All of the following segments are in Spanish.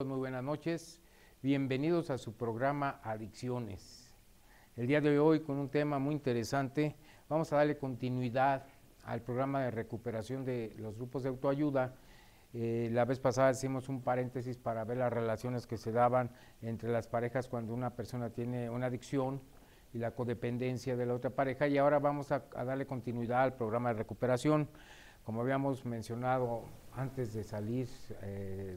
Muy buenas noches, bienvenidos a su programa Adicciones. El día de hoy con un tema muy interesante, vamos a darle continuidad al programa de recuperación de los grupos de autoayuda. La vez pasada hicimos un paréntesis para ver las relaciones que se daban entre las parejas cuando una persona tiene una adicción y la codependencia de la otra pareja, y ahora vamos a darle continuidad al programa de recuperación. Como habíamos mencionado antes de salir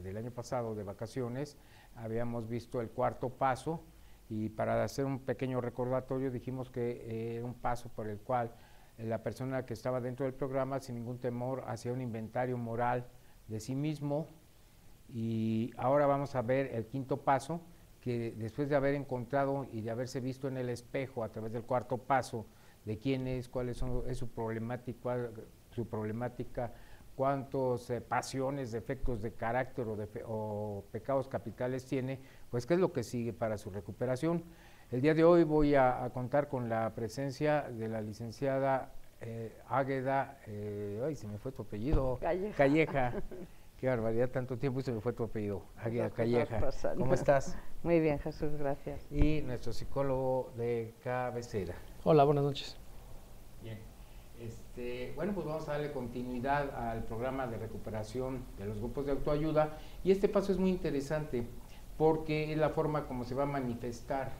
del año pasado de vacaciones, habíamos visto el cuarto paso, y para hacer un pequeño recordatorio dijimos que era un paso por el cual la persona que estaba dentro del programa sin ningún temor hacía un inventario moral de sí mismo. Y ahora vamos a ver el quinto paso, que después de haber encontrado y de haberse visto en el espejo a través del cuarto paso de quién es, cuáles son es su problemática, cuántos pasiones, defectos de carácter o pecados capitales tiene, pues qué es lo que sigue para su recuperación. El día de hoy voy a contar con la presencia de la licenciada Águeda, ay, se me fue tu apellido, Calleja. Qué barbaridad, tanto tiempo y se me fue tu apellido, Águeda Calleja. ¿Cómo estás? Muy bien, Jesús, gracias. Y nuestro psicólogo de cabecera. Hola, buenas noches. Bien. Bueno, pues vamos a darle continuidad al programa de recuperación de los grupos de autoayuda, y este paso es muy interesante porque es la forma como se va a manifestar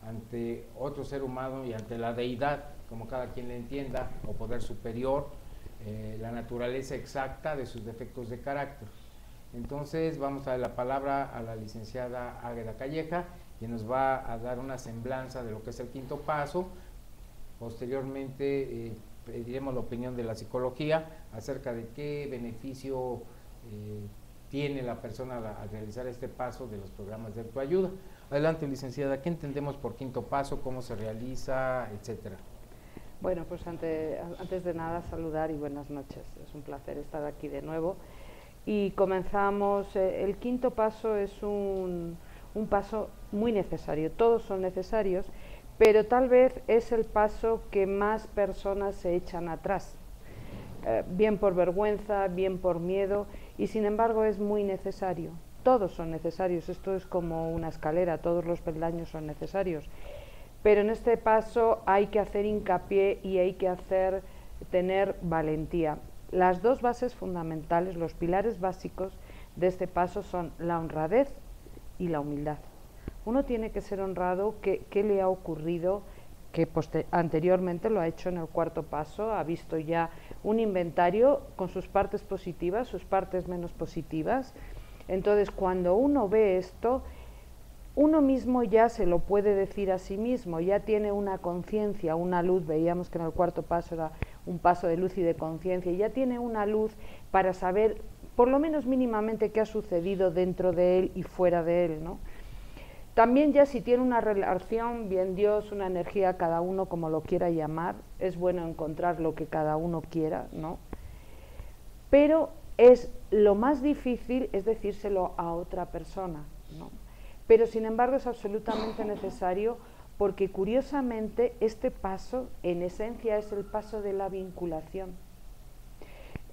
ante otro ser humano y ante la deidad, como cada quien le entienda, o poder superior, la naturaleza exacta de sus defectos de carácter. Entonces vamos a dar la palabra a la licenciada Águeda Calleja, quien nos va a dar una semblanza de lo que es el quinto paso. Posteriormente pediremos la opinión de la psicología acerca de qué beneficio tiene la persona al realizar este paso de los programas de autoayuda. Adelante, licenciada, ¿qué entendemos por quinto paso? ¿Cómo se realiza? Etcétera. Bueno, pues antes de nada saludar y buenas noches. Es un placer estar aquí de nuevo. Y comenzamos, el quinto paso es un paso muy necesario, todos son necesarios, pero tal vez es el paso que más personas se echan atrás, bien por vergüenza, bien por miedo, y sin embargo es muy necesario. Todos son necesarios, esto es como una escalera, todos los peldaños son necesarios, pero en este paso hay que hacer hincapié y hay que tener valentía. Las dos bases fundamentales, los pilares básicos de este paso son la honradez y la humildad. Uno tiene que ser honrado, ¿qué le ha ocurrido? Que anteriormente lo ha hecho en el cuarto paso, ha visto ya un inventario con sus partes positivas, sus partes menos positivas. Entonces, cuando uno ve esto, uno mismo ya se lo puede decir a sí mismo, ya tiene una conciencia, una luz. Veíamos que en el cuarto paso era un paso de luz y de conciencia, y ya tiene una luz para saber, por lo menos mínimamente, qué ha sucedido dentro de él y fuera de él, ¿no? También ya si tiene una relación, bien Dios, una energía, cada uno como lo quiera llamar, es bueno encontrar lo que cada uno quiera, ¿no? Pero es lo más difícil es decírselo a otra persona, ¿no? Pero sin embargo es absolutamente necesario, porque curiosamente este paso en esencia es el paso de la vinculación.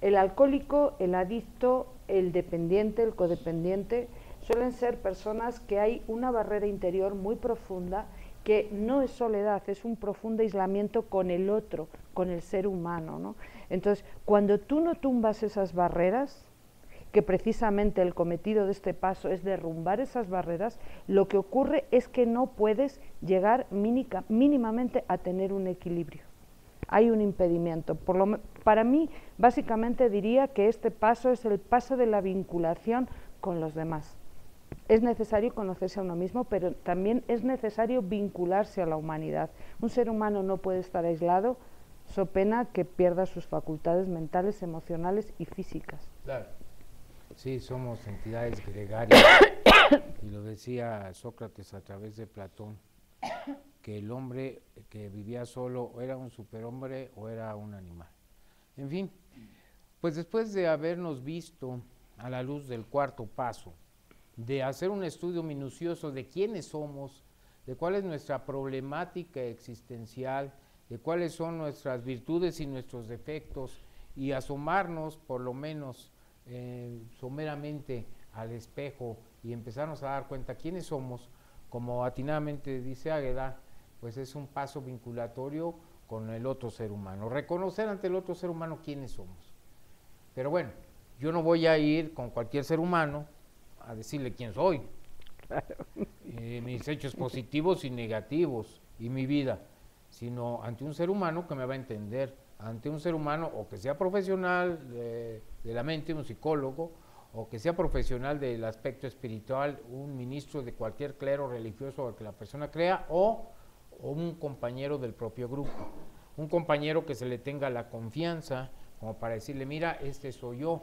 El alcohólico, el adicto, el dependiente, el codependiente suelen ser personas que hay una barrera interior muy profunda, que no es soledad, es un profundo aislamiento con el otro, con el ser humano, ¿no? Entonces, cuando tú no tumbas esas barreras, que precisamente el cometido de este paso es derrumbar esas barreras, lo que ocurre es que no puedes llegar mínimamente a tener un equilibrio. Hay un impedimento. Para mí, básicamente diría que este paso es el paso de la vinculación con los demás. Es necesario conocerse a uno mismo, pero también es necesario vincularse a la humanidad. Un ser humano no puede estar aislado, so pena que pierda sus facultades mentales, emocionales y físicas. Claro. Sí, somos entidades gregarias, y lo decía Sócrates a través de Platón, que el hombre que vivía solo o era un superhombre o era un animal. En fin, pues después de habernos visto a la luz del cuarto paso, de hacer un estudio minucioso de quiénes somos, de cuál es nuestra problemática existencial, de cuáles son nuestras virtudes y nuestros defectos, y asomarnos por lo menos someramente al espejo y empezarnos a dar cuenta quiénes somos, como atinadamente dice Águeda, pues es un paso vinculatorio con el otro ser humano, reconocer ante el otro ser humano quiénes somos. Pero bueno, yo no voy a ir con cualquier ser humano a decirle quién soy, mis hechos positivos y negativos y mi vida, sino ante un ser humano que me va a entender, ante un ser humano o que sea profesional de la mente, un psicólogo, o que sea profesional del aspecto espiritual, un ministro de cualquier clero religioso al que la persona crea, o un compañero del propio grupo, un compañero que se le tenga la confianza como para decirle, mira, este soy yo.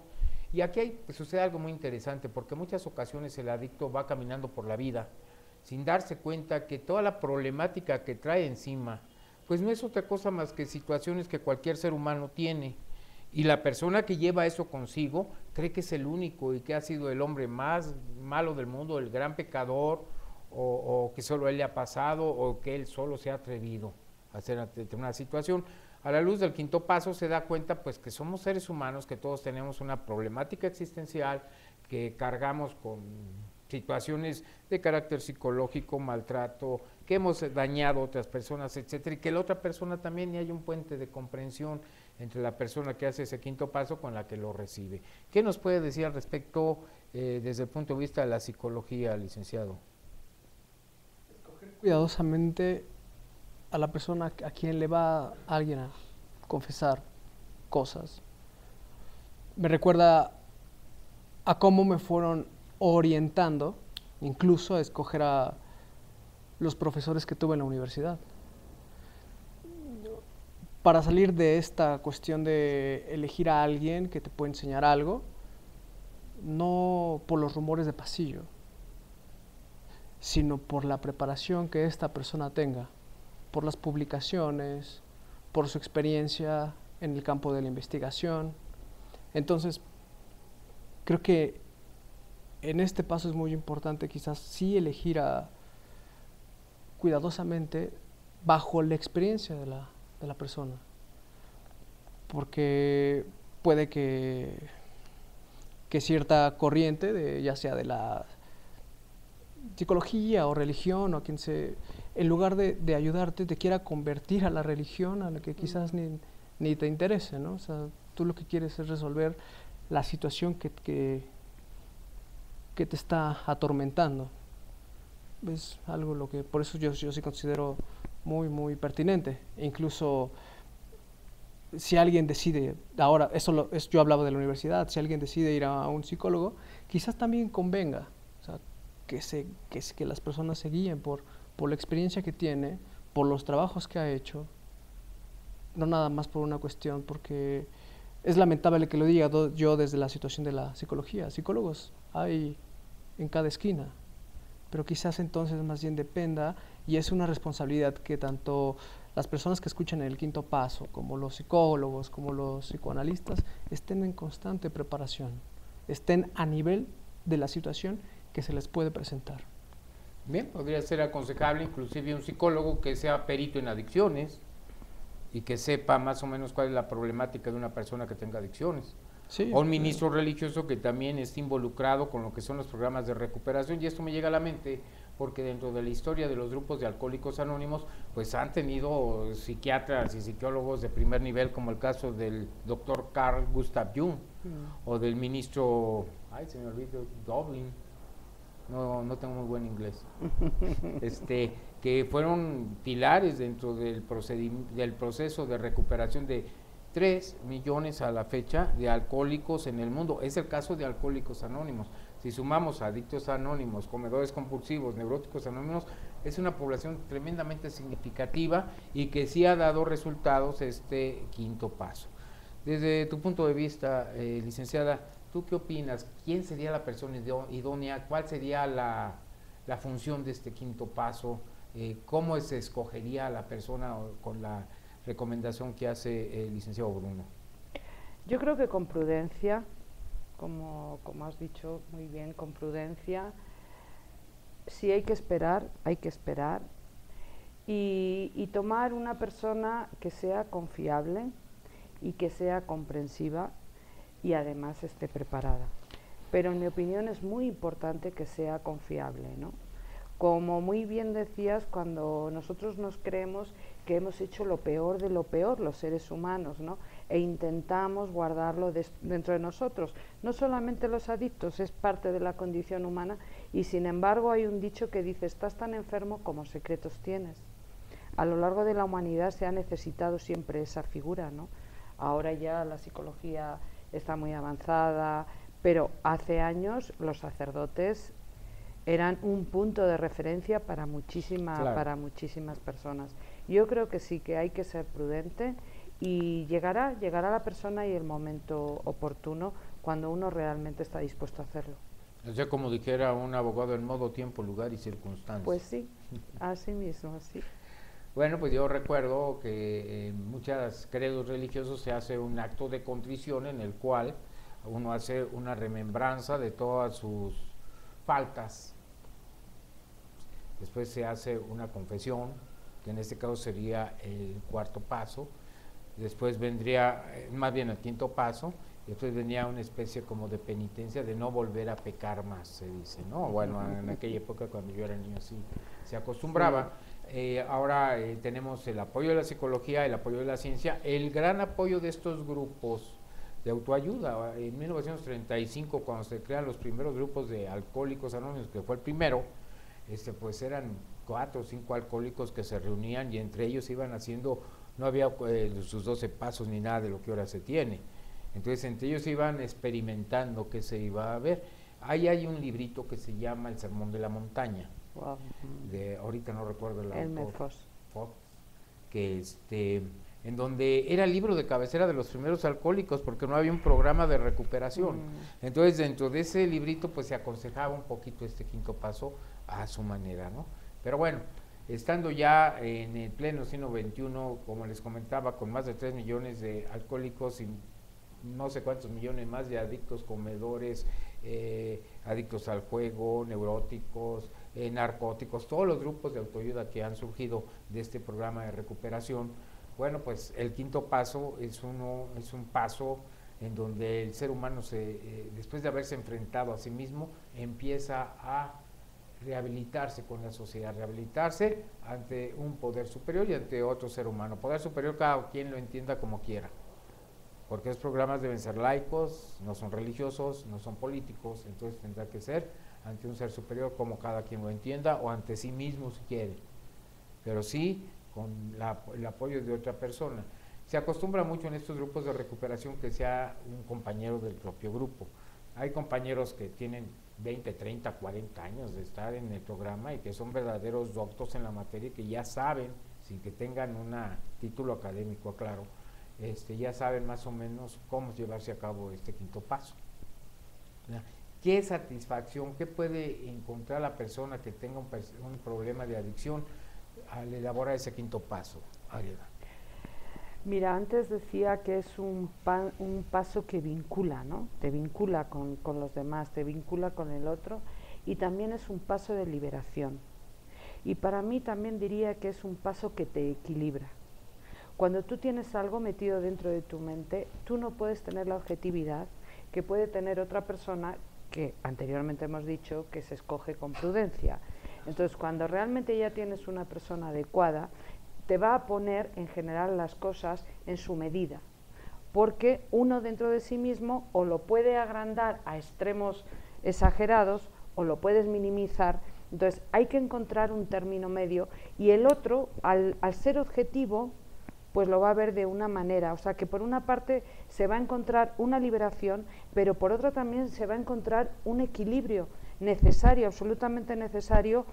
Y aquí sucede algo muy interesante, porque en muchas ocasiones el adicto va caminando por la vida sin darse cuenta que toda la problemática que trae encima, pues no es otra cosa más que situaciones que cualquier ser humano tiene. Y la persona que lleva eso consigo cree que es el único y que ha sido el hombre más malo del mundo, el gran pecador, o que solo a él le ha pasado, o que él solo se ha atrevido a hacer una situación. A la luz del quinto paso se da cuenta pues que somos seres humanos, que todos tenemos una problemática existencial, que cargamos con situaciones de carácter psicológico, maltrato, que hemos dañado a otras personas, etcétera, y que la otra persona también, y hay un puente de comprensión entre la persona que hace ese quinto paso con la que lo recibe. ¿Qué nos puede decir al respecto desde el punto de vista de la psicología, licenciado? Escoger cuidadosamente a la persona a quien le va alguien a confesar cosas. Me recuerda a cómo me fueron orientando, incluso a escoger a los profesores que tuve en la universidad. Para salir de esta cuestión de elegir a alguien que te puede enseñar algo, no por los rumores de pasillo, sino por la preparación que esta persona tenga, por las publicaciones, por su experiencia en el campo de la investigación. Entonces, creo que en este paso es muy importante quizás sí elegir cuidadosamente bajo la experiencia de la persona, porque puede que cierta corriente, ya sea de la psicología o religión, o quien en lugar de ayudarte, te quiera convertir a la religión a la que quizás ni te interese, ¿no? O sea, tú lo que quieres es resolver la situación que te está atormentando. Es algo por eso yo sí considero muy, muy pertinente. E incluso si alguien decide, ahora, yo hablaba de la universidad, si alguien decide ir a un psicólogo, quizás también convenga, o sea, que las personas se guíen por la experiencia que tiene, por los trabajos que ha hecho, no nada más por una cuestión, porque es lamentable que lo diga yo desde la situación de la psicología. Psicólogos hay en cada esquina, pero quizás entonces más bien dependa, y es una responsabilidad que tanto las personas que escuchan el quinto paso, como los psicólogos, como los psicoanalistas, estén en constante preparación, estén a nivel de la situación que se les puede presentar. Bien, podría ser aconsejable inclusive un psicólogo que sea perito en adicciones y que sepa más o menos cuál es la problemática de una persona que tenga adicciones. Sí, o un ministro religioso que también esté involucrado con lo que son los programas de recuperación, y esto me llega a la mente porque dentro de la historia de los grupos de Alcohólicos Anónimos, pues han tenido psiquiatras y psicólogos de primer nivel, como el caso del doctor Carl Gustav Jung, o del ministro, se me olvidó, Dublin, no tengo muy buen inglés, que fueron pilares dentro del proceso de recuperación de 3 millones a la fecha de alcohólicos en el mundo. Es el caso de Alcohólicos Anónimos. Si sumamos a adictos anónimos, comedores compulsivos, neuróticos anónimos, es una población tremendamente significativa y que sí ha dado resultados este quinto paso. Desde tu punto de vista, licenciada, ¿tú qué opinas? ¿Quién sería la persona idónea? ¿Cuál sería la función de este quinto paso? ¿Cómo se escogería a la persona con la recomendación que hace el licenciado Bruno? Yo creo que con prudencia, como has dicho muy bien, con prudencia. Si hay que esperar, hay que esperar. Y tomar una persona que sea confiable y que sea comprensiva y además esté preparada. pero en mi opinión es muy importante que sea confiable, ¿no? Como muy bien decías, cuando nosotros nos creemos que hemos hecho lo peor de lo peor, los seres humanos, ¿no? E intentamos guardarlo dentro de nosotros. No solamente los adictos, es parte de la condición humana, y sin embargo hay un dicho que dice: estás tan enfermo como secretos tienes. A lo largo de la humanidad se ha necesitado siempre esa figura, ¿no? Ahora ya la psicología está muy avanzada, pero hace años los sacerdotes eran un punto de referencia para muchísimas personas. Yo creo que sí, que hay que ser prudente, y llegará la persona y el momento oportuno cuando uno realmente está dispuesto a hacerlo. O sea, como dijera un abogado, en modo, tiempo, lugar y circunstancias. Pues sí, así mismo, sí. Bueno, pues yo recuerdo que en muchos credos religiosos se hace un acto de contrición en el cual uno hace una remembranza de todas sus faltas. Después se hace una confesión, que en este caso sería el cuarto paso. Después vendría, más bien el quinto paso, y después venía una especie como de penitencia de no volver a pecar más, se dice, ¿no? Bueno, en aquella época cuando yo era niño sí se acostumbraba. Ahora tenemos el apoyo de la psicología, el apoyo de la ciencia, el gran apoyo de estos grupos de autoayuda. En 1935, cuando se crean los primeros grupos de alcohólicos anónimos, que fue el primero, pues eran 4 o 5 alcohólicos que se reunían y entre ellos iban haciendo, no había sus 12 pasos ni nada de lo que ahora se tiene. Entonces entre ellos iban experimentando qué se iba a ver. Ahí hay un librito que se llama El Sermón de la Montaña. Wow. De, ahorita no recuerdo el autor, Fox, que en donde era el libro de cabecera de los primeros alcohólicos, porque no había un programa de recuperación. Entonces dentro de ese librito pues se aconsejaba un poquito este quinto paso a su manera, ¿no? Pero bueno, estando ya en el pleno siglo XXI, como les comentaba, con más de 3 millones de alcohólicos y no sé cuántos millones más de adictos, comedores, adictos al juego, neuróticos, narcóticos, todos los grupos de autoayuda que han surgido de este programa de recuperación. Bueno, pues el quinto paso es un paso en donde el ser humano, después de haberse enfrentado a sí mismo, empieza a rehabilitarse con la sociedad, rehabilitarse ante un poder superior y ante otro ser humano. Poder superior, cada quien lo entienda como quiera, porque los programas deben ser laicos, no son religiosos, no son políticos, entonces tendrá que ser ante un ser superior como cada quien lo entienda, o ante sí mismo si quiere, pero sí con el apoyo de otra persona. Se acostumbra mucho en estos grupos de recuperación que sea un compañero del propio grupo. Hay compañeros que tienen 20, 30, 40 años de estar en el programa y que son verdaderos doctos en la materia, que ya saben, sin que tengan un título académico, claro, ya saben más o menos cómo llevarse a cabo este quinto paso. ¿Qué satisfacción, qué puede encontrar la persona que tenga un problema de adicción al elaborar ese quinto paso, Águeda? Mira, antes decía que es un paso que vincula, ¿no? Te vincula con los demás, te vincula con el otro, y también es un paso de liberación. Y para mí también diría que es un paso que te equilibra. Cuando tú tienes algo metido dentro de tu mente, tú no puedes tener la objetividad que puede tener otra persona, que anteriormente hemos dicho que se escoge con prudencia. Entonces, cuando realmente ya tienes una persona adecuada, te va a poner en general las cosas en su medida, porque uno dentro de sí mismo o lo puede agrandar a extremos exagerados o lo puedes minimizar. Entonces hay que encontrar un término medio, y el otro, al ser objetivo, pues lo va a ver de una manera. O sea que por una parte se va a encontrar una liberación, pero por otra también se va a encontrar un equilibrio necesario, absolutamente necesario,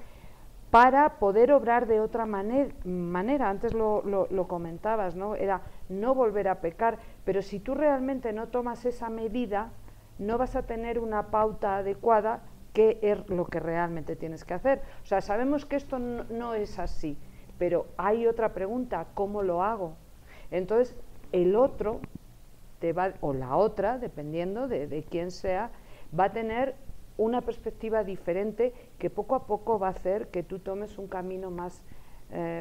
para poder obrar de otra manera. Antes lo comentabas, ¿no? Era no volver a pecar, pero si tú realmente no tomas esa medida, no vas a tener una pauta adecuada, que es lo que realmente tienes que hacer. O sea, sabemos que esto no es así, pero hay otra pregunta: ¿cómo lo hago? Entonces, el otro o la otra, dependiendo de quién sea, va a tener una perspectiva diferente, que poco a poco va a hacer que tú tomes un camino más,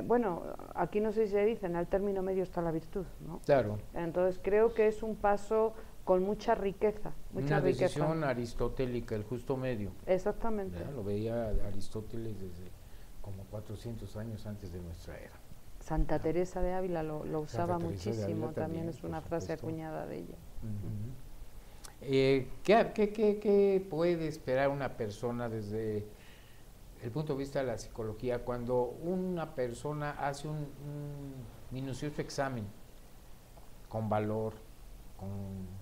bueno, aquí no sé si se dice, en el término medio está la virtud, ¿no? Claro. Entonces creo que es un paso con mucha riqueza, Una decisión aristotélica, el justo medio. Exactamente. ¿Verdad? Lo veía Aristóteles desde como 400 años antes de nuestra era. Santa Teresa de Ávila lo usaba muchísimo, también es una frase acuñada de ella. ¿Qué puede esperar una persona desde el punto de vista de la psicología cuando una persona hace un minucioso examen con valor, con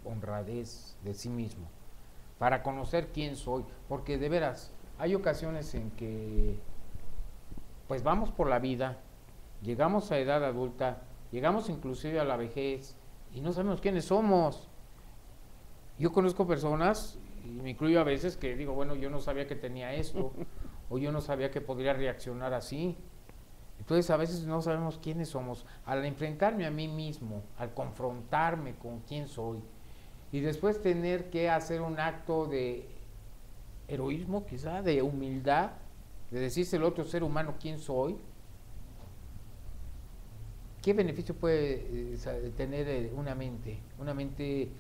honradez de sí mismo, para conocer quién soy? Porque de veras, hay ocasiones en que pues vamos por la vida, llegamos a edad adulta, llegamos inclusive a la vejez y no sabemos quiénes somos. Yo conozco personas, y me incluyo a veces, que digo, bueno, yo no sabía que tenía esto, o yo no sabía que podría reaccionar así. Entonces a veces no sabemos quiénes somos. Al enfrentarme a mí mismo, al confrontarme con quién soy, y después tener que hacer un acto de heroísmo, quizá, de humildad, de decirse al otro ser humano quién soy, ¿qué beneficio puede tener una mente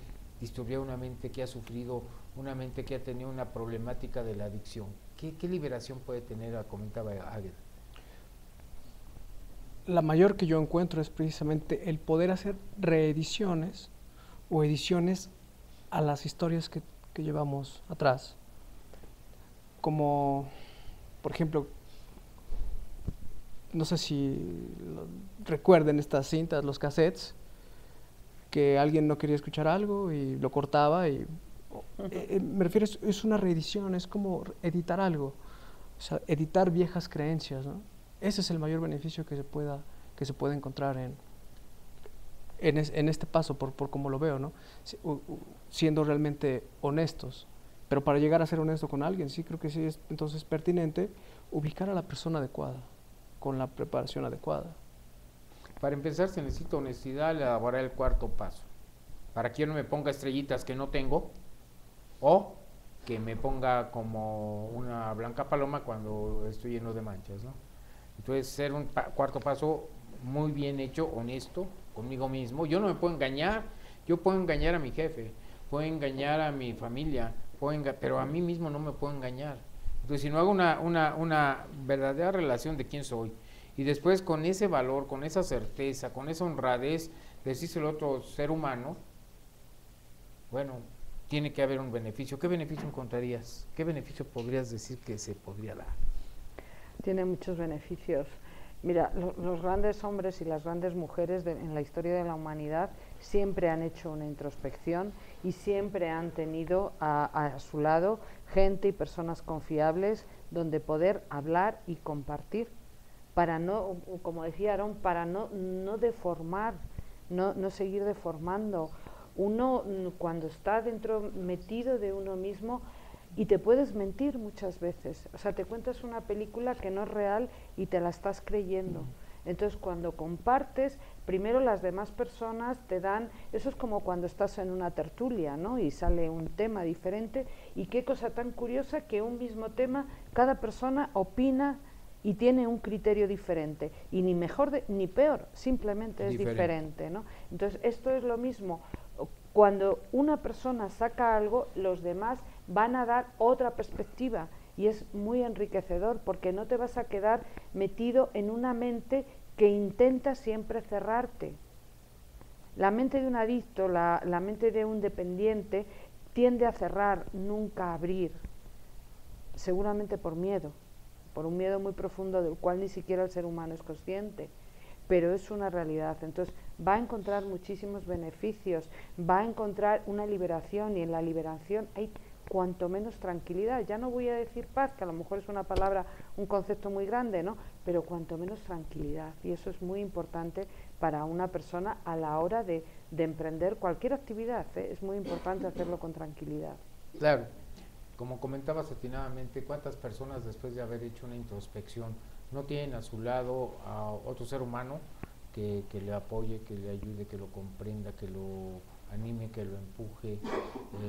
disturbiada, una mente que ha sufrido, una mente que ha tenido una problemática de la adicción? ¿Qué liberación puede tener? Comentaba Águeda. La mayor que yo encuentro es precisamente el poder hacer reediciones o ediciones a las historias que llevamos atrás. Como, por ejemplo, no sé si recuerden estas cintas, los cassettes, que alguien no quería escuchar algo y lo cortaba y me refiero, es una reedición, es como editar algo, o sea, editar viejas creencias, ¿no? Ese es el mayor beneficio que se puede encontrar en este paso, por como lo veo, ¿no? Siendo realmente honestos. Pero para llegar a ser honesto con alguien, sí creo que sí es entonces pertinente ubicar a la persona adecuada, con la preparación adecuada. Para empezar se necesita honestidad al elaborar el cuarto paso, para que yo no me ponga estrellitas que no tengo, o que me ponga como una blanca paloma cuando estoy lleno de manchas, ¿no? Entonces ser un cuarto paso muy bien hecho, honesto conmigo mismo. Yo no me puedo engañar, yo puedo engañar a mi jefe, puedo engañar a mi familia, pero a mí mismo no me puedo engañar. Entonces si no hago una verdadera relación de quién soy, y después con ese valor, con esa certeza, con esa honradez, decírselo a otro ser humano, bueno, tiene que haber un beneficio. ¿Qué beneficio encontrarías? ¿Qué beneficio podrías decir que se podría dar? Tiene muchos beneficios. Mira, los grandes hombres y las grandes mujeres en la historia de la humanidad siempre han hecho una introspección y siempre han tenido a su lado gente y personas confiables donde poder hablar y compartir, para no, como decía Aarón, para no deformar, no seguir deformando. Uno cuando está metido de uno mismo, y te puedes mentir muchas veces, o sea, te cuentas una película que no es real y te la estás creyendo. Entonces cuando compartes, primero las demás personas te dan, eso es como cuando estás en una tertulia, ¿no? Y sale un tema diferente, y qué cosa tan curiosa que un mismo tema, cada persona opina y tiene un criterio diferente, y ni mejor ni peor, simplemente es diferente, ¿no? Entonces esto es lo mismo. Cuando una persona saca algo, los demás van a dar otra perspectiva, y es muy enriquecedor, porque no te vas a quedar metido en una mente que intenta siempre cerrarte. La mente de un adicto, la mente de un dependiente, tiende a cerrar, nunca a abrir, seguramente por miedo, por un miedo muy profundo del cual ni siquiera el ser humano es consciente, pero es una realidad. Entonces va a encontrar muchísimos beneficios, va a encontrar una liberación, y en la liberación hay cuanto menos tranquilidad. Ya no voy a decir paz, que a lo mejor es una palabra, un concepto muy grande, ¿no? Pero cuanto menos tranquilidad, y eso es muy importante para una persona a la hora de emprender cualquier actividad, ¿eh? Es muy importante hacerlo con tranquilidad. Claro, como comentabas atinadamente, ¿cuántas personas después de haber hecho una introspección no tienen a su lado a otro ser humano que le apoye, que le ayude, que lo comprenda, que lo anime, que lo empuje,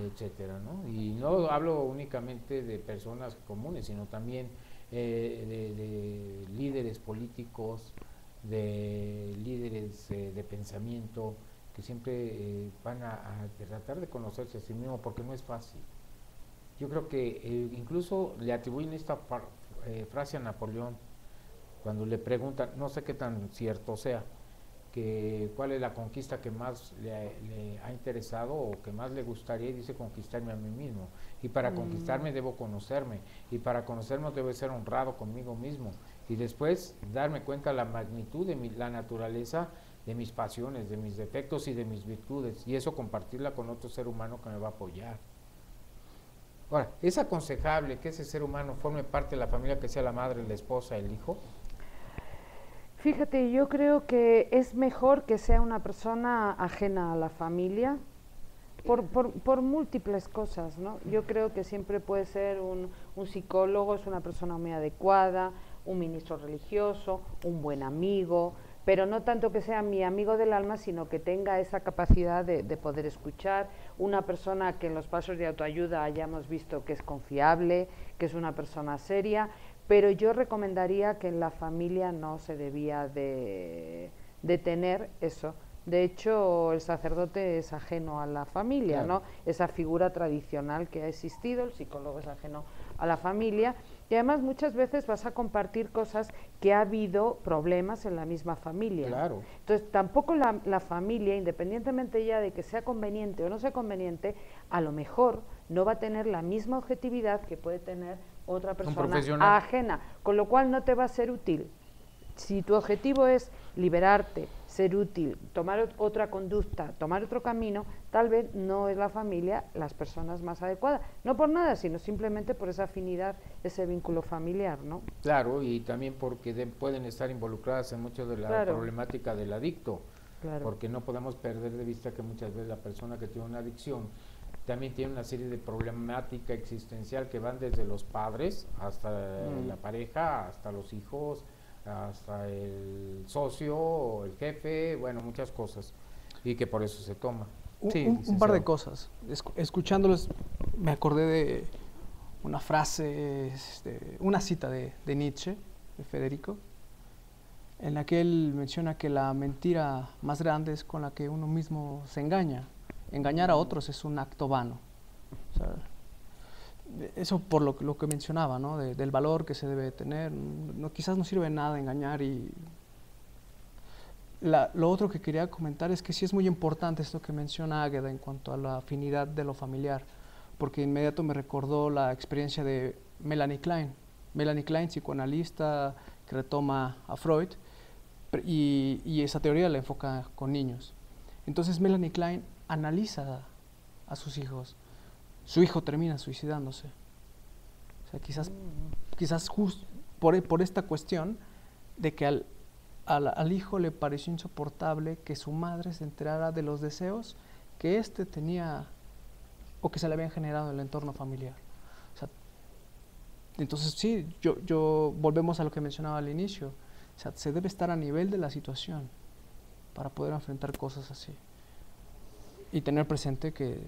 etcétera, ¿no? Y no hablo únicamente de personas comunes, sino también de líderes políticos, de líderes de pensamiento, que siempre van a tratar de conocerse a sí mismos, porque no es fácil. Yo creo que incluso le atribuyen esta frase a Napoleón, cuando le preguntan, no sé qué tan cierto sea, que cuál es la conquista que más le ha interesado o que más le gustaría, y dice conquistarme a mí mismo, y para conquistarme debo conocerme, y para conocerme debo ser honrado conmigo mismo, y después darme cuenta de la magnitud de la naturaleza de mis pasiones, de mis defectos y de mis virtudes, y eso compartirla con otro ser humano que me va a apoyar. Ahora, ¿es aconsejable que ese ser humano forme parte de la familia, que sea la madre, la esposa, el hijo? Fíjate, yo creo que es mejor que sea una persona ajena a la familia por múltiples cosas, ¿no? Yo creo que siempre puede ser un psicólogo, es una persona muy adecuada, un ministro religioso, un buen amigo, pero no tanto que sea mi amigo del alma, sino que tenga esa capacidad de poder escuchar, una persona que en los pasos de autoayuda hayamos visto que es confiable, que es una persona seria, pero yo recomendaría que en la familia no se debía de tener eso. De hecho, el sacerdote es ajeno a la familia, claro, ¿no? Esa figura tradicional que ha existido, el psicólogo es ajeno a la familia, y además muchas veces vas a compartir cosas que ha habido problemas en la misma familia. Claro. Entonces, tampoco la familia, independientemente ya de que sea conveniente o no sea conveniente, a lo mejor no va a tener la misma objetividad que puede tener otra persona ajena, con lo cual no te va a ser útil. Si tu objetivo es liberarte, ser útil, tomar otra conducta, tomar otro camino, tal vez no es la familia las personas más adecuadas. No por nada, sino simplemente por esa afinidad, ese vínculo familiar, ¿no? Claro, y también porque pueden estar involucradas en mucho de la problemática del adicto, porque no podemos perder de vista que muchas veces la persona que tiene una adicción también tiene una serie de problemática existencial que van desde los padres hasta la pareja, hasta los hijos, hasta el socio, el jefe, bueno, muchas cosas, y que por eso se toma. Un par de cosas. Escuchándolos me acordé de una frase, una cita de Nietzsche, de Federico, en la que él menciona que la mentira más grande es con la que uno mismo se engaña. Engañar a otros es un acto vano. O sea, eso por lo que mencionaba, ¿no? Del valor que se debe tener. Quizás no sirve de nada engañar. Y lo otro que quería comentar es que sí es muy importante esto que menciona Águeda en cuanto a la afinidad de lo familiar, porque inmediato me recordó la experiencia de Melanie Klein. Melanie Klein, psicoanalista que retoma a Freud, y esa teoría la enfoca con niños. Entonces Melanie Klein analiza a sus hijos. Su hijo termina suicidándose. O sea, quizás justo por esta cuestión de que al hijo le pareció insoportable que su madre se enterara de los deseos que éste tenía o que se le habían generado en el entorno familiar. O sea, entonces sí, yo volvemos a lo que mencionaba al inicio. O sea, se debe estar a nivel de la situación para poder enfrentar cosas así. Y tener presente que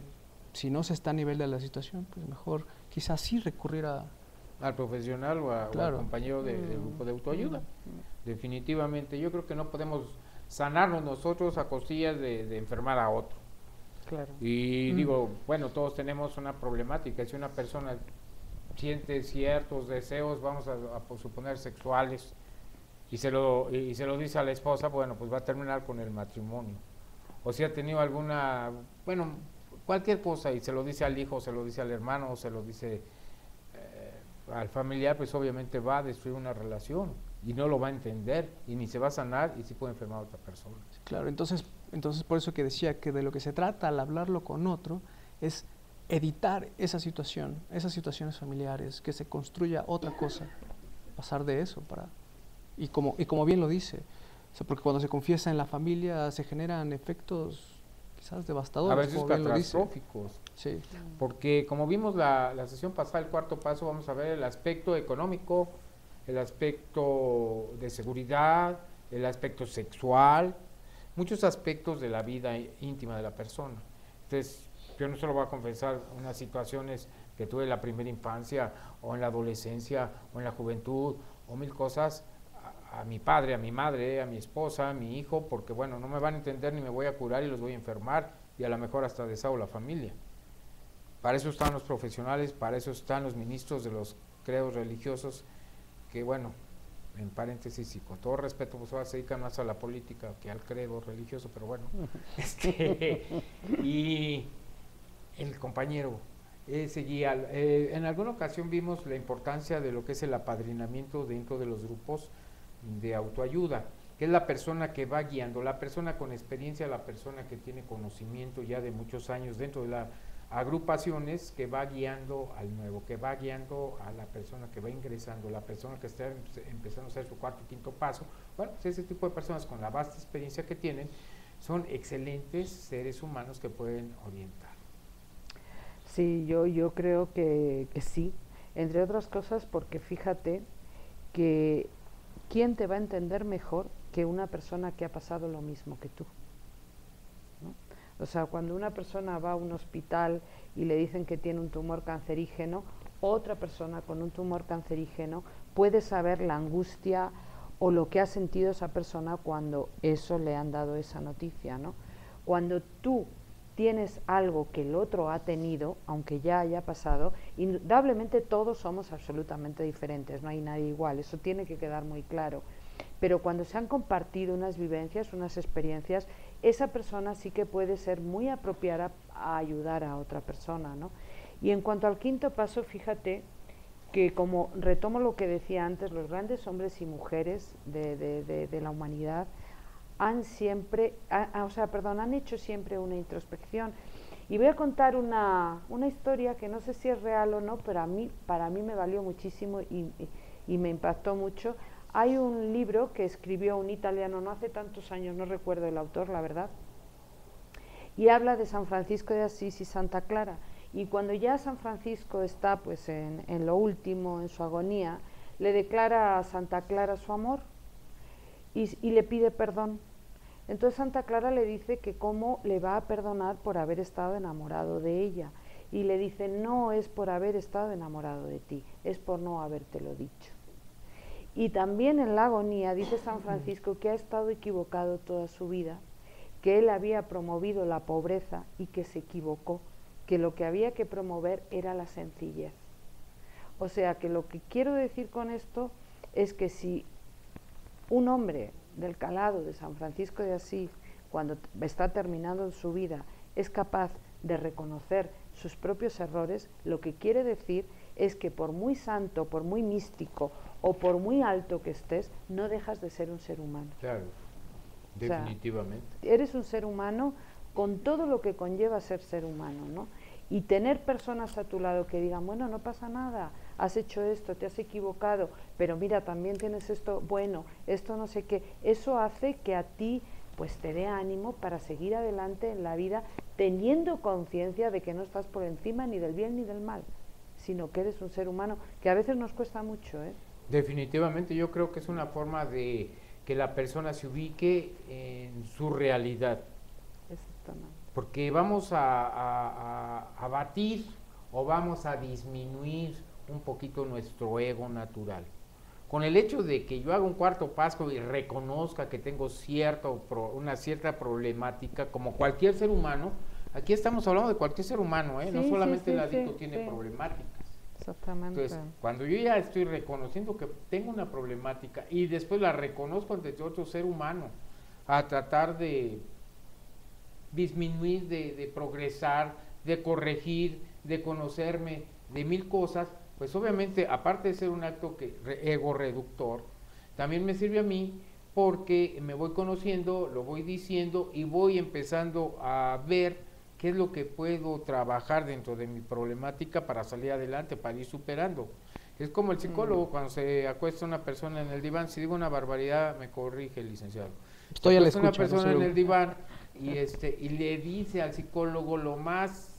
si no se está a nivel de la situación, pues mejor quizás sí recurrir al profesional o al compañero del grupo de autoayuda. Definitivamente, yo creo que no podemos sanarnos nosotros a costillas de enfermar a otro. Claro. Y digo, bueno, todos tenemos una problemática. Si una persona siente ciertos deseos, vamos a suponer sexuales, y se lo dice a la esposa, bueno, pues va a terminar con el matrimonio. O si ha tenido alguna, bueno, cualquier cosa, y se lo dice al hijo, se lo dice al hermano, o se lo dice al familiar, pues obviamente va a destruir una relación y no lo va a entender y ni se va a sanar y sí puede enfermar a otra persona. Claro, entonces por eso que decía que de lo que se trata al hablarlo con otro es editar esa situación, esas situaciones familiares, que se construya otra cosa, pasar de eso y como bien lo dice, o sea, porque cuando se confiesa en la familia se generan efectos quizás devastadores. A veces catastróficos. Sí. Porque como vimos la sesión pasada, el cuarto paso, vamos a ver el aspecto económico, el aspecto de seguridad, el aspecto sexual, muchos aspectos de la vida íntima de la persona. Entonces, yo no solo voy a confesar unas situaciones que tuve en la primera infancia, o en la adolescencia, o en la juventud, o mil cosas, a mi padre, a mi madre, a mi esposa, a mi hijo, porque bueno, no me van a entender ni me voy a curar y los voy a enfermar y a lo mejor hasta deshago la familia. Para eso están los profesionales, para eso están los ministros de los credos religiosos, que bueno, en paréntesis y con todo respeto, pues ahora se dedican más a la política que al credo religioso, pero bueno. Y el compañero, ese guía, en alguna ocasión vimos la importancia de lo que es el apadrinamiento dentro de los grupos de autoayuda, que es la persona que va guiando, la persona con experiencia, la persona que tiene conocimiento ya de muchos años dentro de las agrupaciones, que va guiando al nuevo, que va guiando a la persona que va ingresando, la persona que está empezando a hacer su cuarto o quinto paso. Bueno, pues ese tipo de personas con la vasta experiencia que tienen son excelentes seres humanos que pueden orientar. Sí, yo creo que sí, entre otras cosas porque fíjate que ¿quién te va a entender mejor que una persona que ha pasado lo mismo que tú? ¿No? O sea, cuando una persona va a un hospital y le dicen que tiene un tumor cancerígeno, otra persona con un tumor cancerígeno puede saber la angustia o lo que ha sentido esa persona cuando eso le han dado esa noticia, ¿no? Cuando tú tienes algo que el otro ha tenido, aunque ya haya pasado, indudablemente todos somos absolutamente diferentes, no hay nadie igual, eso tiene que quedar muy claro. Pero cuando se han compartido unas vivencias, unas experiencias, esa persona sí que puede ser muy apropiada a ayudar a otra persona, ¿no? Y en cuanto al quinto paso, fíjate que, como retomo lo que decía antes, los grandes hombres y mujeres de la humanidad han hecho siempre una introspección. Y voy a contar una historia que no sé si es real o no, pero para mí me valió muchísimo y me impactó mucho. Hay un libro que escribió un italiano no hace tantos años, no recuerdo el autor, la verdad, y habla de San Francisco de Asís y Santa Clara. Y cuando ya San Francisco está pues en lo último, en su agonía, le declara a Santa Clara su amor y le pide perdón. Entonces Santa Clara le dice que cómo le va a perdonar por haber estado enamorado de ella. Y le dice, no es por haber estado enamorado de ti, es por no habértelo dicho. Y también en la agonía dice San Francisco que ha estado equivocado toda su vida, que él había promovido la pobreza y que se equivocó, que lo que había que promover era la sencillez. O sea que lo que quiero decir con esto es que si un hombre del calado de San Francisco de Asís, cuando está terminando su vida, es capaz de reconocer sus propios errores, lo que quiere decir es que por muy santo, por muy místico o por muy alto que estés, no dejas de ser un ser humano. Claro, definitivamente. O sea, eres un ser humano con todo lo que conlleva ser humano, ¿no? Y tener personas a tu lado que digan, bueno, no pasa nada, has hecho esto, te has equivocado, pero mira, también tienes esto, bueno, esto no sé qué, eso hace que a ti pues te dé ánimo para seguir adelante en la vida, teniendo conciencia de que no estás por encima ni del bien ni del mal, sino que eres un ser humano, que a veces nos cuesta mucho, ¿eh? Definitivamente, yo creo que es una forma de que la persona se ubique en su realidad. Exactamente. Porque vamos a abatir o vamos a disminuir un poquito nuestro ego natural. Con el hecho de que yo haga un cuarto paso y reconozca que tengo una cierta problemática, como cualquier ser humano, aquí estamos hablando de cualquier ser humano, ¿eh? Sí, No solamente el sí, adicto sí, tiene problemáticas. Exactamente. Entonces, cuando yo ya estoy reconociendo que tengo una problemática y después la reconozco ante otro ser humano, a tratar de disminuir, de progresar, de corregir, de conocerme, de mil cosas, pues obviamente, aparte de ser un acto ego reductor, también me sirve a mí porque me voy conociendo, lo voy diciendo y voy empezando a ver qué es lo que puedo trabajar dentro de mi problemática para salir adelante, para ir superando. Es como el psicólogo cuando se acuesta una persona en el diván, si digo una barbaridad me corrige el licenciado. Estoy a la escucha. Una persona en el diván y le dice al psicólogo lo más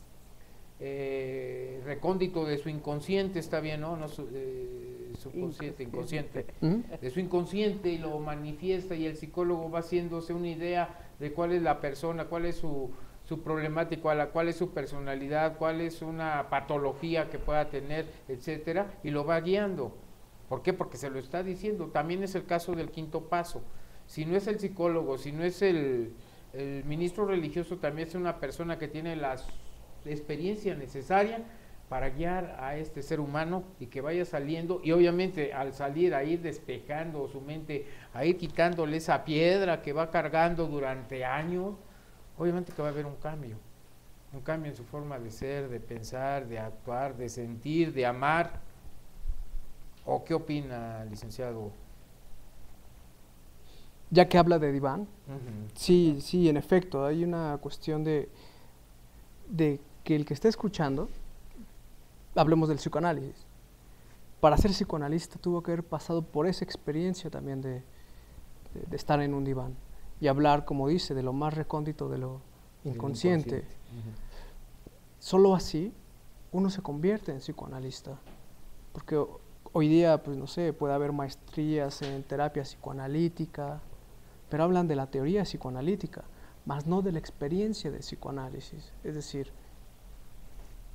recóndito de su inconsciente, está bien, ¿no? No inconsciente, de su inconsciente, y lo manifiesta, y el psicólogo va haciéndose una idea de cuál es la persona, cuál es su problemática, cuál es su personalidad, cuál es una patología que pueda tener, etcétera, y lo va guiando. ¿Por qué? Porque se lo está diciendo. También es el caso del quinto paso. Si no es el psicólogo, si no es el ministro religioso, también es una persona que tiene la experiencia necesaria para guiar a este ser humano y que vaya saliendo, y obviamente al salir a ir despejando su mente, a ir quitándole esa piedra que va cargando durante años, obviamente que va a haber un cambio en su forma de ser, de pensar, de actuar, de sentir, de amar. ¿O qué opina, licenciado? Ya que habla de diván, Uh-huh. sí, sí, en efecto, hay una cuestión de que el que esté escuchando, hablemos del psicoanálisis. Para ser psicoanalista tuvo que haber pasado por esa experiencia también de estar en un diván y hablar, como dice, de lo más recóndito de lo inconsciente. Uh-huh. Solo así uno se convierte en psicoanalista, porque hoy día, pues no sé, puede haber maestrías en terapia psicoanalítica, pero hablan de la teoría psicoanalítica, más no de la experiencia de psicoanálisis. Es decir,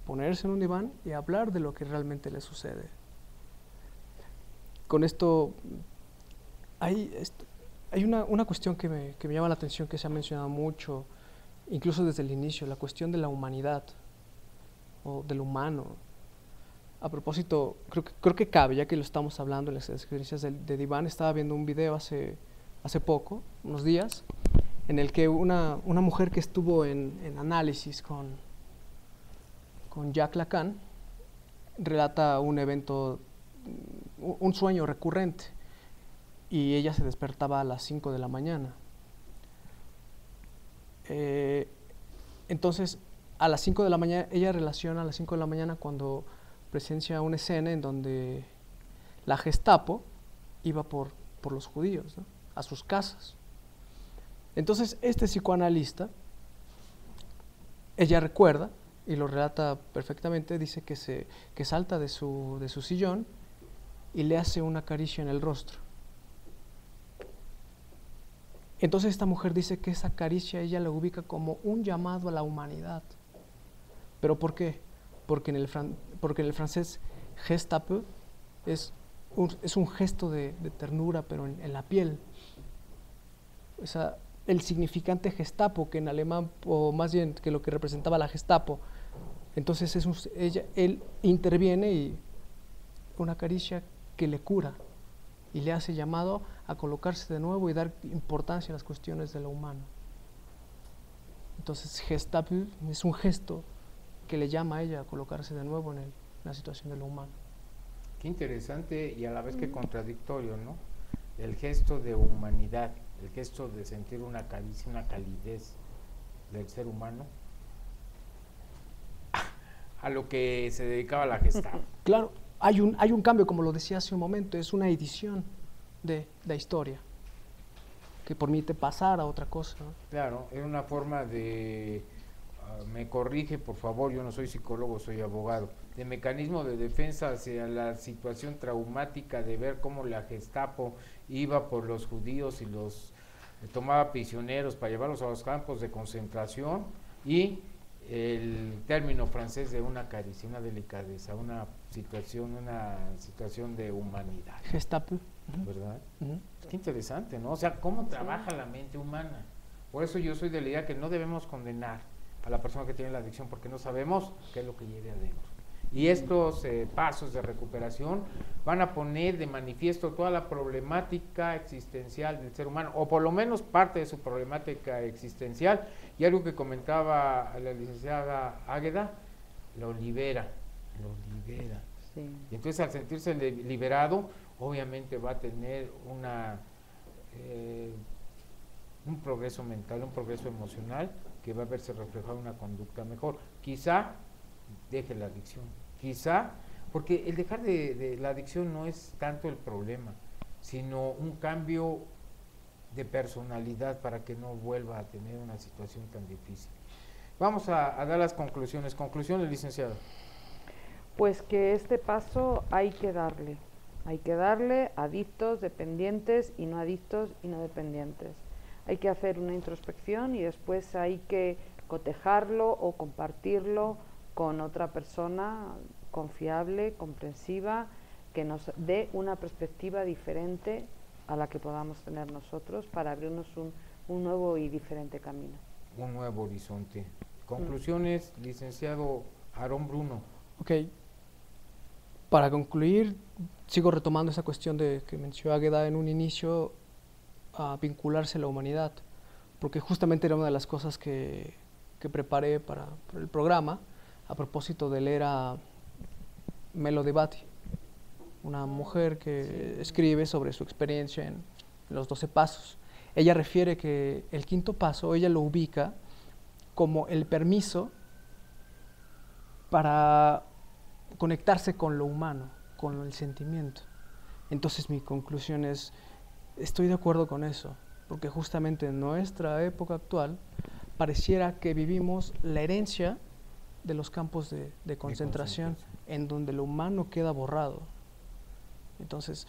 ponerse en un diván y hablar de lo que realmente le sucede. Con esto, hay una cuestión que me llama la atención, que se ha mencionado mucho, incluso desde el inicio, la cuestión de la humanidad, o del humano. A propósito, creo que cabe, ya que lo estamos hablando en las experiencias de diván, estaba viendo un video hace poco, unos días, en el que una mujer que estuvo en análisis con Jacques Lacan relata un evento, un sueño recurrente, y ella se despertaba a las 5 de la mañana. Entonces, a las 5 de la mañana, ella relaciona a las 5 de la mañana cuando presencia una escena en donde la Gestapo iba por los judíos, ¿no?, a sus casas. Entonces, este psicoanalista, ella recuerda, y lo relata perfectamente, dice que salta de su sillón y le hace una caricia en el rostro. Entonces esta mujer dice que esa caricia ella la ubica como un llamado a la humanidad. ¿Pero por qué? Porque en el francés Gestapo es un gesto de ternura, pero en la piel. O sea, el significante Gestapo, que en alemán, o más bien que lo que representaba la Gestapo, entonces él interviene y una caricia que le cura y le hace llamado a colocarse de nuevo y dar importancia a las cuestiones de lo humano. Entonces Gestapo es un gesto que le llama a ella a colocarse de nuevo en la situación de lo humano. Qué interesante y a la vez que contradictorio, ¿no? El gesto de humanidad, el gesto de sentir una caricia, una calidez del ser humano, a lo que se dedicaba la Gestapo. Claro, hay un cambio, como lo decía hace un momento, es una edición de la historia que permite pasar a otra cosa, ¿no? Claro, es una forma de, me corrige por favor, yo no soy psicólogo, soy abogado, de mecanismo de defensa hacia la situación traumática de ver cómo la Gestapo iba por los judíos y los tomaba prisioneros para llevarlos a los campos de concentración, y el término francés de una caricia, una delicadeza, una situación de humanidad. Gestapo. ¿Verdad? Qué interesante, ¿no? O sea, cómo trabaja la mente humana. Por eso yo soy de la idea que no debemos condenar a la persona que tiene la adicción, porque no sabemos qué es lo que lleve adentro. Y estos pasos de recuperación van a poner de manifiesto toda la problemática existencial del ser humano, o por lo menos parte de su problemática existencial, y algo que comentaba la licenciada Águeda, lo libera. Sí. Y entonces al sentirse liberado, obviamente va a tener un progreso mental, un progreso emocional, que va a verse reflejado en una conducta mejor. Quizá deje la adicción, quizá, porque el dejar de la adicción no es tanto el problema, sino un cambio de personalidad para que no vuelva a tener una situación tan difícil. Vamos a dar las conclusiones. Conclusiones, licenciado. Pues que este paso hay que darle adictos, dependientes y no adictos y no dependientes. Hay que hacer una introspección y después hay que cotejarlo o compartirlo con otra persona confiable, comprensiva, que nos dé una perspectiva diferente a la que podamos tener nosotros para abrirnos un nuevo y diferente camino. Un nuevo horizonte. Conclusiones, licenciado Aarón Bruno. Ok. Para concluir, sigo retomando esa cuestión de que mencionó Águeda en un inicio, a vincularse a la humanidad, porque justamente era una de las cosas que preparé para el programa, a propósito de leer a Melody Beattie, una mujer que escribe sobre su experiencia en los 12 pasos. Ella refiere que el quinto paso, ella lo ubica como el permiso para conectarse con lo humano, con el sentimiento. Entonces mi conclusión es, estoy de acuerdo con eso, porque justamente en nuestra época actual pareciera que vivimos la herencia de los campos de concentración, en donde lo humano queda borrado. Entonces,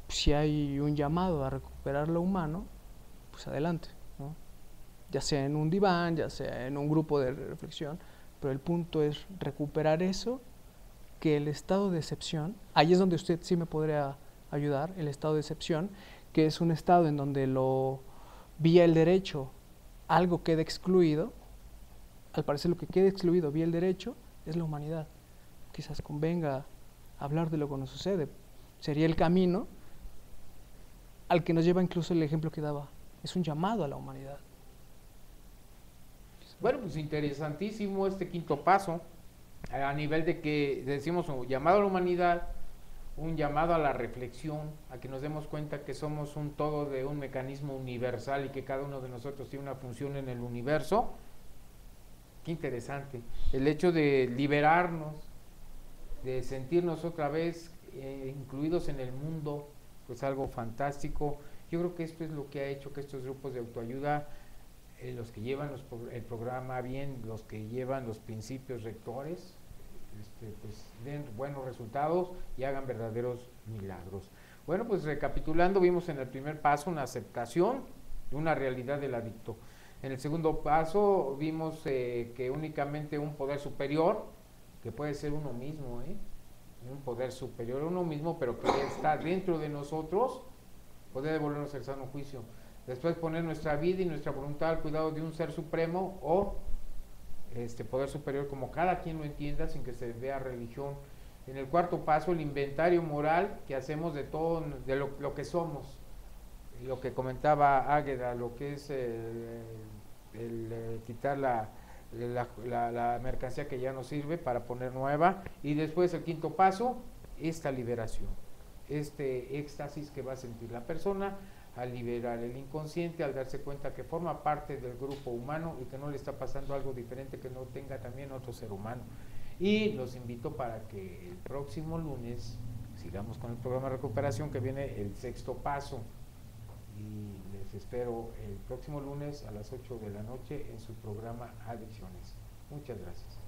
si hay un llamado a recuperar lo humano, pues adelante, ¿no? Ya sea en un diván, ya sea en un grupo de reflexión, pero el punto es recuperar eso, que el estado de excepción, ahí es donde usted sí me podría ayudar, el estado de excepción, que es un estado en donde vía el derecho algo queda excluido. Al parecer lo que queda excluido vía el derecho es la humanidad. Quizás convenga hablar de lo que nos sucede. Sería el camino al que nos lleva incluso el ejemplo que daba. Es un llamado a la humanidad. Bueno, pues interesantísimo este quinto paso, a nivel de que decimos un llamado a la humanidad, un llamado a la reflexión, a que nos demos cuenta que somos un todo de un mecanismo universal y que cada uno de nosotros tiene una función en el universo. Qué interesante. El hecho de liberarnos, de sentirnos otra vez incluidos en el mundo, pues algo fantástico. Yo creo que esto es lo que ha hecho que estos grupos de autoayuda, los que llevan el programa bien, los que llevan los principios rectores, pues den buenos resultados y hagan verdaderos milagros. Bueno, pues recapitulando, vimos en el primer paso una aceptación de una realidad del adicto. En el segundo paso vimos que únicamente un poder superior, que puede ser uno mismo, un poder superior a uno mismo, pero que está dentro de nosotros, puede devolvernos el sano juicio. Después poner nuestra vida y nuestra voluntad al cuidado de un ser supremo o poder superior, como cada quien lo entienda, sin que se vea religión. En el cuarto paso, el inventario moral que hacemos de todo, de lo que somos, lo que comentaba Águeda, lo que es quitar la mercancía que ya no sirve para poner nueva. Y después el quinto paso, esta liberación, este éxtasis que va a sentir la persona al liberar el inconsciente, al darse cuenta que forma parte del grupo humano y que no le está pasando algo diferente que no tenga también otro ser humano. Y los invito para que el próximo lunes sigamos con el programa de recuperación, que viene el sexto paso, y les espero el próximo lunes a las 8 de la noche en su programa Adicciones. Muchas gracias.